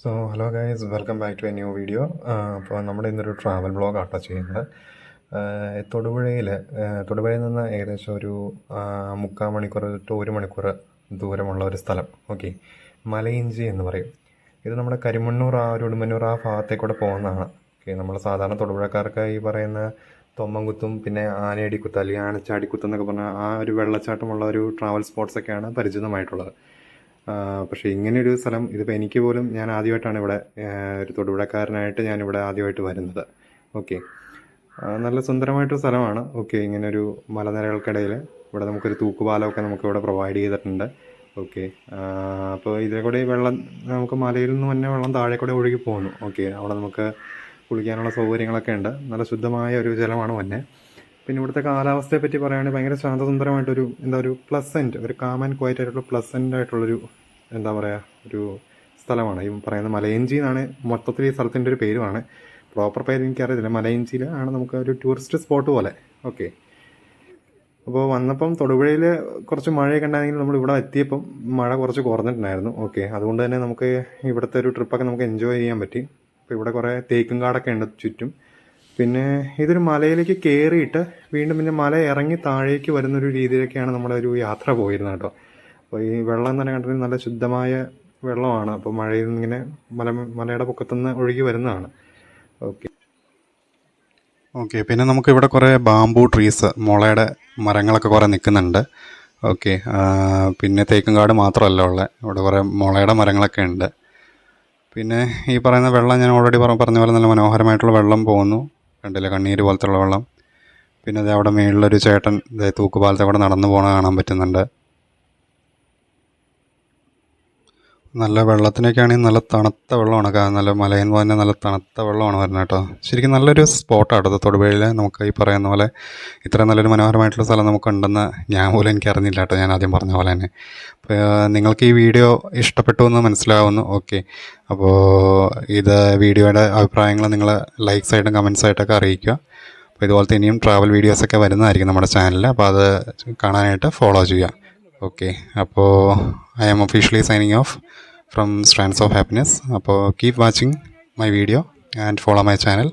Hello guys, welcome back to a new video. അപ്പോൾ നമ്മുടെ ഇന്നൊരു ട്രാവൽ വ്ളോഗ് ആട്ടോ ചെയ്യുന്നത്. തൊടുപുഴയിൽ നിന്ന് ഏകദേശം ഒരു 3/4 മണിക്കൂർ ടു 1 മണിക്കൂർ ദൂരമുള്ള ഒരു സ്ഥലം. ഓക്കെ, മലയിഞ്ചി എന്ന് പറയും. ഇത് നമ്മുടെ കരിമണ്ണൂർ, ഉടുമ്പന്നൂർ ഭാഗത്തേക്കൂടെ പോകുന്നതാണ്. ഓക്കെ, നമ്മൾ സാധാരണ തൊടുപുഴക്കാർക്ക് ഈ പറയുന്ന തൊമ്മൻകുത്തും പിന്നെ ആനയടിക്കുത്ത് അല്ലെങ്കിൽ ആനച്ചാടിക്കുത്ത് എന്നൊക്കെ പറഞ്ഞാൽ ആ ഒരു വെള്ളച്ചാട്ടമുള്ള ഒരു ട്രാവൽ സ്പോട്ട്സൊക്കെയാണ് പരിചിതമായിട്ടുള്ളത്. പക്ഷേ ഇങ്ങനെയൊരു സ്ഥലം ഇതിപ്പോൾ എനിക്ക് പോലും, ഞാൻ ആദ്യമായിട്ടാണ് ഇവിടെ, ഒരു തൊടുപുഴക്കാരനായിട്ട് ഞാനിവിടെ ആദ്യമായിട്ട് വരുന്നത്. ഓക്കെ, നല്ല സുന്ദരമായിട്ടൊരു സ്ഥലമാണ്. ഓക്കെ, ഇങ്ങനൊരു മലനിരകൾക്കിടയിൽ ഇവിടെ നമുക്കൊരു തൂക്കുപാലമൊക്കെ നമുക്കിവിടെ പ്രൊവൈഡ് ചെയ്തിട്ടുണ്ട്. ഓക്കെ, അപ്പോൾ ഇതിൽ കൂടെ വെള്ളം നമുക്ക് മലയിൽ നിന്ന് തന്നെ വെള്ളം താഴെ കൂടെ ഒഴുകി പോകുന്നു. ഓക്കെ, അവിടെ നമുക്ക് കുളിക്കാനുള്ള സൗകര്യങ്ങളൊക്കെ ഉണ്ട്. നല്ല ശുദ്ധമായ ഒരു ജലമാണ് വന്നെ. പിന്നെ ഇവിടുത്തെ കാലാവസ്ഥയെ പറ്റി പറയുകയാണെങ്കിൽ ഭയങ്കര ശാന്തസുന്ദരമായിട്ടൊരു ഒരു പ്ലസൻറ്റ്, ഒരു കാം ആൻഡ് ക്വയറ്റ് ആയിട്ടുള്ള പ്ലസൻ്റ് ആയിട്ടുള്ളൊരു ഒരു സ്ഥലമാണ് ഈ പറയുന്ന മലയിഞ്ചി എന്നാണ് മൊത്തത്തിൽ ഈ സ്ഥലത്തിൻ്റെ ഒരു പേരുമാണ്. പ്രോപ്പർ പേര് എനിക്കറിയത്തില്ല. മലയിഞ്ചിയിൽ ആണ് നമുക്ക് ഒരു ടൂറിസ്റ്റ് സ്പോട്ട് പോലെ. ഓക്കെ, അപ്പോൾ വന്നപ്പം തൊടുപുഴയിൽ കുറച്ച് മഴയൊക്കെ ഉണ്ടായിരുന്നെങ്കിൽ നമ്മൾ ഇവിടെ എത്തിയപ്പം മഴ കുറച്ച് കുറഞ്ഞിട്ടുണ്ടായിരുന്നു. ഓക്കെ, അതുകൊണ്ട് തന്നെ നമുക്ക് ഇവിടുത്തെ ഒരു ട്രിപ്പൊക്കെ നമുക്ക് എൻജോയ് ചെയ്യാൻ പറ്റി. അപ്പോൾ ഇവിടെ കുറേ തേക്കും കാടൊക്കെ ഉണ്ട് ചുറ്റും. പിന്നെ ഇതൊരു മലയിലേക്ക് കയറിയിട്ട് വീണ്ടും പിന്നെ മല ഇറങ്ങി താഴേക്ക് വരുന്നൊരു രീതിയിലൊക്കെയാണ് നമ്മുടെ ഒരു യാത്ര പോയിരുന്നത് കേട്ടോ. അപ്പോൾ ഈ വെള്ളം തന്നെ കണ്ടിട്ട് നല്ല ശുദ്ധമായ വെള്ളമാണ്. അപ്പോൾ മഴയിൽ നിന്നിങ്ങനെ മലയുടെ പൊക്കത്തുനിന്ന് ഒഴുകി വരുന്നതാണ്. ഓക്കെ, പിന്നെ നമുക്കിവിടെ കുറേ ബാംബൂ ട്രീസ്, മുളയുടെ മരങ്ങളൊക്കെ കുറേ നിൽക്കുന്നുണ്ട്. ഓക്കെ, പിന്നെ തേക്കുംകാട് മാത്രമല്ല ഉള്ളത്, ഇവിടെ കുറേ മുളയുടെ മരങ്ങളൊക്കെ ഉണ്ട്. പിന്നെ ഈ പറയുന്ന വെള്ളം ഞാൻ ഓൾറെഡി പറഞ്ഞ പോലെ നല്ല മനോഹരമായിട്ടുള്ള വെള്ളം പോകുന്നു, കണ്ടില്ല, കണ്ണീര് പോലത്തുള്ള വെള്ളം. പിന്നെ അത് അവിടെ മേളിലൊരു ചേട്ടൻ തൂക്കുപാലത്തെ കൂടെ നടന്നു പോകണ കാണാൻ പറ്റുന്നുണ്ട്. നല്ല വെള്ളത്തിനൊക്കെ ആണെങ്കിൽ നല്ല തണുത്ത വെള്ളമാണ്, നല്ല മലയിൽ നിന്ന് തന്നെ നല്ല തണുത്ത വെള്ളമാണ് വരുന്നത് കേട്ടോ. ശരിക്കും നല്ലൊരു സ്പോട്ടാണ് അത് തൊടുപുഴയിൽ. നമുക്ക് ഈ പറയുന്ന പോലെ ഇത്ര നല്ലൊരു മനോഹരമായിട്ടുള്ള സ്ഥലം നമുക്കുണ്ടെന്ന് ഞാൻ പോലും എനിക്ക് അറിഞ്ഞില്ല കേട്ടോ, ഞാൻ ആദ്യം പറഞ്ഞ പോലെ തന്നെ. അപ്പോൾ നിങ്ങൾക്ക് ഈ വീഡിയോ ഇഷ്ടപ്പെട്ടു എന്ന് മനസ്സിലാവുന്നു. ഓക്കെ, അപ്പോൾ വീഡിയോയുടെ അഭിപ്രായങ്ങൾ നിങ്ങൾ ലൈക്സ് ആയിട്ടും കമൻസ് ആയിട്ടൊക്കെ അറിയിക്കുക. അപ്പോൾ ഇതുപോലത്തെ ഇനിയും ട്രാവൽ വീഡിയോസൊക്കെ വരുന്നതായിരിക്കും നമ്മുടെ ചാനലിൽ, അപ്പോൾ അത് കാണാനായിട്ട് ഫോളോ ചെയ്യുക. ഓക്കെ, അപ്പോൾ I am officially signing off from Strands of Happiness. അപ്പോൾ keep watching my video and follow my channel.